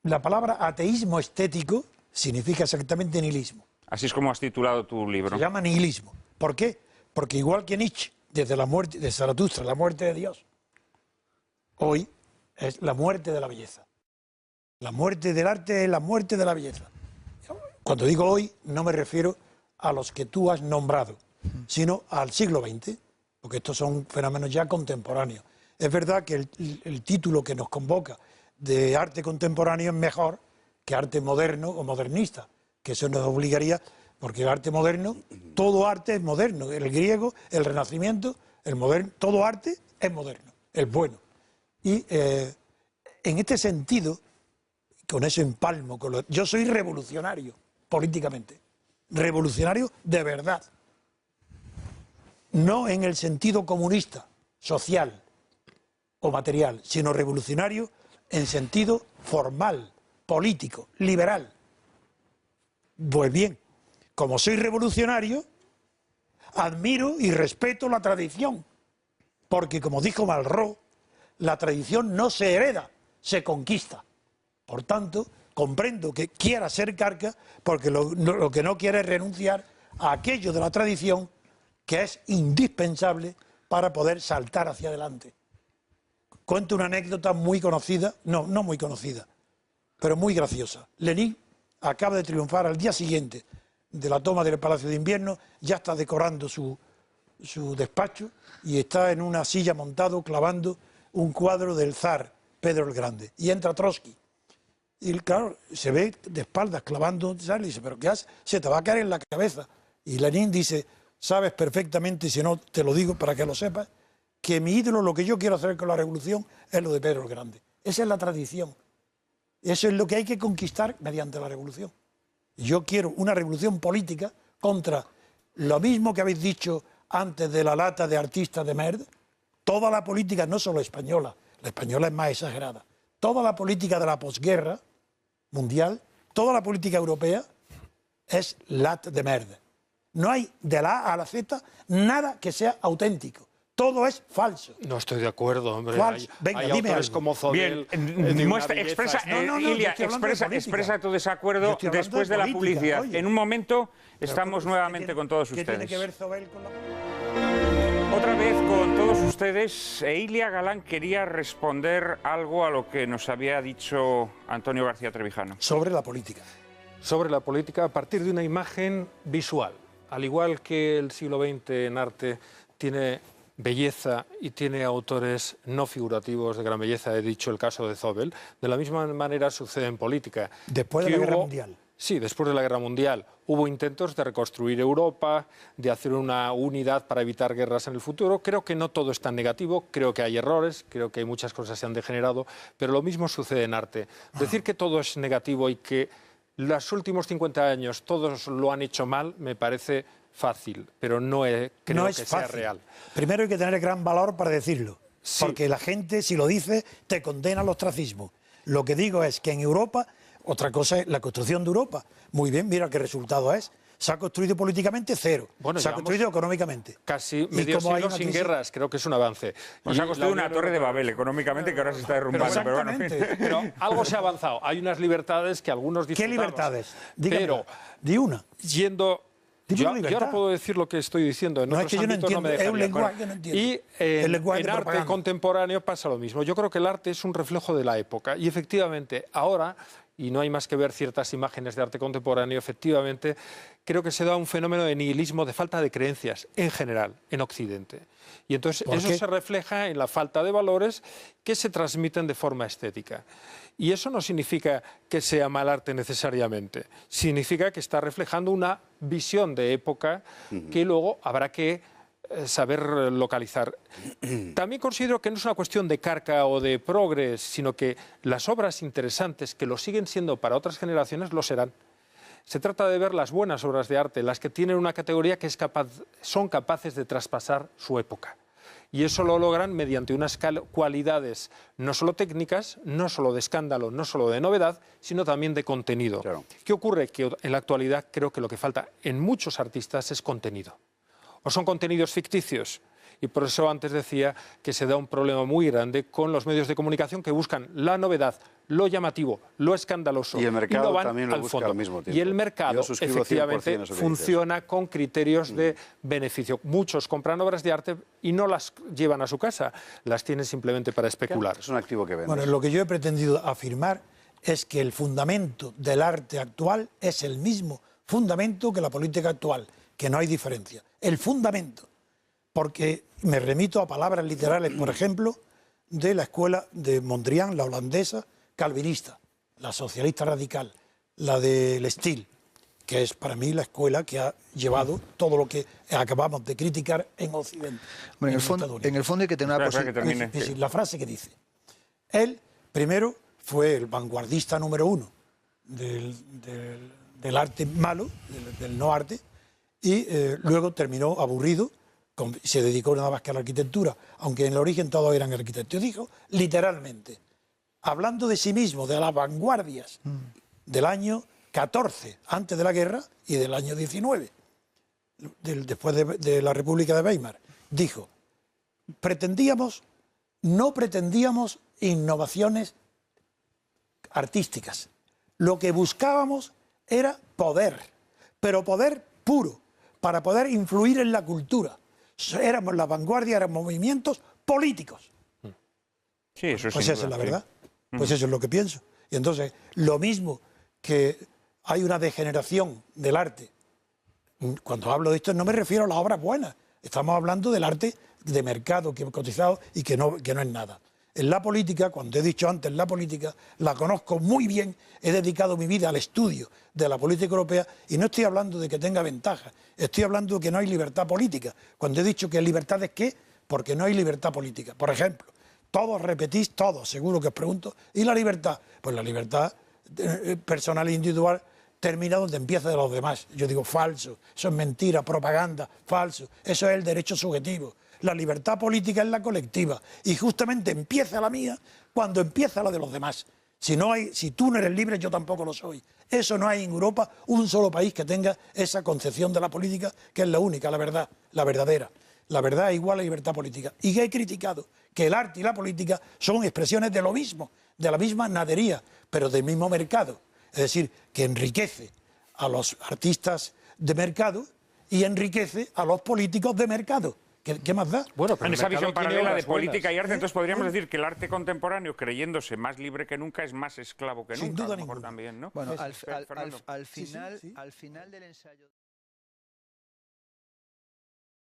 La palabra ateísmo estético significa exactamente nihilismo. Así es como has titulado tu libro. Se llama nihilismo. ¿Por qué? Porque igual que Nietzsche, desde la muerte de Zaratustra, la muerte de Dios, hoy es la muerte de la belleza. La muerte del arte es la muerte de la belleza. Cuando digo hoy, no me refiero a los que tú has nombrado, sino al siglo XX, porque estos son fenómenos ya contemporáneos. Es verdad que el título que nos convoca de arte contemporáneo es mejor que arte moderno o modernista, que eso nos obligaría, porque el arte moderno, todo arte es moderno, el griego, el renacimiento, el moderno, todo arte es moderno, es bueno. Y en este sentido, con eso empalmo, yo soy revolucionario políticamente, revolucionario de verdad, no en el sentido comunista, social o material, sino revolucionario en sentido formal, político, liberal. Pues bien, como soy revolucionario, admiro y respeto la tradición, porque como dijo Malraux, la tradición no se hereda, se conquista. Por tanto, comprendo que quiera ser carca, porque lo que no quiere es renunciar a aquello de la tradición que es indispensable para poder saltar hacia adelante. Cuento una anécdota muy conocida, no muy conocida, pero muy graciosa. Lenin acaba de triunfar al día siguiente de la toma del Palacio de Invierno, ya está decorando su despacho y está en una silla montado clavando un cuadro del zar Pedro el Grande. Y entra Trotsky. Y claro, se ve de espaldas clavando, ¿sabes? Y dice, ¿pero qué haces? Se te va a caer en la cabeza. Y Lenin dice, sabes perfectamente, si no te lo digo para que lo sepas, que mi ídolo, lo que yo quiero hacer con la revolución, es lo de Pedro el Grande. Esa es la tradición. Eso es lo que hay que conquistar mediante la revolución. Yo quiero una revolución política contra lo mismo que habéis dicho antes de la lata de artistas de Merd. Toda la política, no solo española, la española es más exagerada, toda la política de la posguerra mundial, toda la política europea es lat de Merd. No hay de la A a la Z nada que sea auténtico. Todo es falso. No estoy de acuerdo, hombre. Falso. Venga, hay dime autores algo. como Zobel. Expresa tu desacuerdo después de la publicidad. Oye, en un momento estamos nuevamente con todos ¿Qué ustedes. tiene que ver Zobel con la... Otra vez con todos ustedes, Ilia Galán quería responder algo a lo que nos había dicho Antonio García Trevijano. Sobre la política. Sobre la política a partir de una imagen visual. Al igual que el siglo XX en arte tiene belleza y tiene autores no figurativos de gran belleza, he dicho el caso de Zobel, de la misma manera sucede en política. Después de la Guerra Mundial. Sí, después de la Guerra Mundial hubo intentos de reconstruir Europa, de hacer una unidad para evitar guerras en el futuro. Creo que no todo es tan negativo, creo que hay errores, creo que muchas cosas se han degenerado, pero lo mismo sucede en arte. Decir que todo es negativo y que los últimos 50 años todos lo han hecho mal me parece fácil, pero no creo que sea real. Primero hay que tener gran valor para decirlo, sí. Porque la gente, si lo dice, te condena al ostracismo. Lo que digo es que en Europa, otra cosa es la construcción de Europa. Muy bien, mira qué resultado es. Se ha construido políticamente cero, bueno, se ha construido económicamente. Casi medio siglo sin guerras, creo que es un avance. Pues se ha construido una torre de Babel económicamente que ahora se está derrumbando. Pero algo se ha avanzado. Hay unas libertades que algunos disfrutamos. ¿Qué libertades? Dígame, pero, di una. Yo ahora puedo decir lo que estoy diciendo, en otros ámbitos no me dejaría. Es un lenguaje que no entiendo. Y en arte contemporáneo pasa lo mismo. Yo creo que el arte es un reflejo de la época y efectivamente ahora, y no hay más que ver ciertas imágenes de arte contemporáneo, efectivamente creo que se da un fenómeno de nihilismo, de falta de creencias en general en Occidente. Y entonces eso se refleja en la falta de valores que se transmiten de forma estética. Y eso no significa que sea mal arte necesariamente, significa que está reflejando una visión de época que luego habrá que saber localizar. También considero que no es una cuestión de carca o de progres, sino que las obras interesantes que lo siguen siendo para otras generaciones lo serán. Se trata de ver las buenas obras de arte, las que tienen una categoría que son capaces de traspasar su época. Y eso lo logran mediante unas cualidades no solo técnicas, no solo de escándalo, no solo de novedad, sino también de contenido. Claro. ¿Qué ocurre? Que en la actualidad creo que lo que falta en muchos artistas es contenido. O son contenidos ficticios Y por eso antes decía que se da un problema muy grande con los medios de comunicación que buscan la novedad, lo llamativo, lo escandaloso. Y el mercado no van también lo al busca fondo. al mismo tiempo. Y el mercado, efectivamente, funciona con criterios de beneficio. Muchos compran obras de arte y no las llevan a su casa, las tienen simplemente para especular. Es un activo que vende. Bueno, lo que yo he pretendido afirmar es que el fundamento del arte actual es el mismo fundamento que la política actual, que no hay diferencia. El fundamento, porque me remito a palabras literales, por ejemplo, de la escuela de Mondrian, la holandesa, calvinista, la socialista radical, la del Steel, que es para mí la escuela que ha llevado todo lo que acabamos de criticar en Occidente. Bueno, en el fondo hay que tener una posición. La frase que dice, él primero fue el vanguardista número uno del arte malo, del no arte, y luego terminó aburrido, se dedicó nada más que a la arquitectura, aunque en el origen todos eran arquitectos. Dijo, literalmente, hablando de sí mismo, de las vanguardias del año 14, antes de la guerra, y del año 19, después de la República de Weimar, dijo, no pretendíamos innovaciones artísticas. Lo que buscábamos era poder, pero poder puro, para poder influir en la cultura. Éramos la vanguardia, eran movimientos políticos. Sí, eso pues esa es la verdad. Pues eso es lo que pienso. Y entonces, lo mismo que hay una degeneración del arte. Cuando hablo de esto no me refiero a las obras buenas. Estamos hablando del arte de mercado que he cotizado y que no es nada. En la política, cuando he dicho antes la política, la conozco muy bien, he dedicado mi vida al estudio de la política europea y no estoy hablando de que tenga ventajas, estoy hablando de que no hay libertad política. Cuando he dicho que libertad es qué, porque no hay libertad política. Por ejemplo, todos repetís, todos, seguro que os pregunto, ¿y la libertad? Pues la libertad personal e individual termina donde empieza de los demás. Yo digo falso, eso es mentira, propaganda, falso, eso es el derecho subjetivo. La libertad política es la colectiva y justamente empieza la mía cuando empieza la de los demás. Si tú no eres libre, yo tampoco lo soy. Eso no hay en Europa un solo país que tenga esa concepción de la política, que es la única, la verdad, la verdadera. La verdad es igual a libertad política. Y he criticado que el arte y la política son expresiones de lo mismo, de la misma nadería, pero del mismo mercado. Es decir, que enriquece a los artistas de mercado y enriquece a los políticos de mercado. ¿Qué más da? Bueno, pero en esa visión paralela de política y arte, entonces podríamos decir que el arte contemporáneo, creyéndose más libre que nunca, es más esclavo que nunca. Sin duda a lo mejor ninguna. también, ¿no? Bueno, al final del ensayo...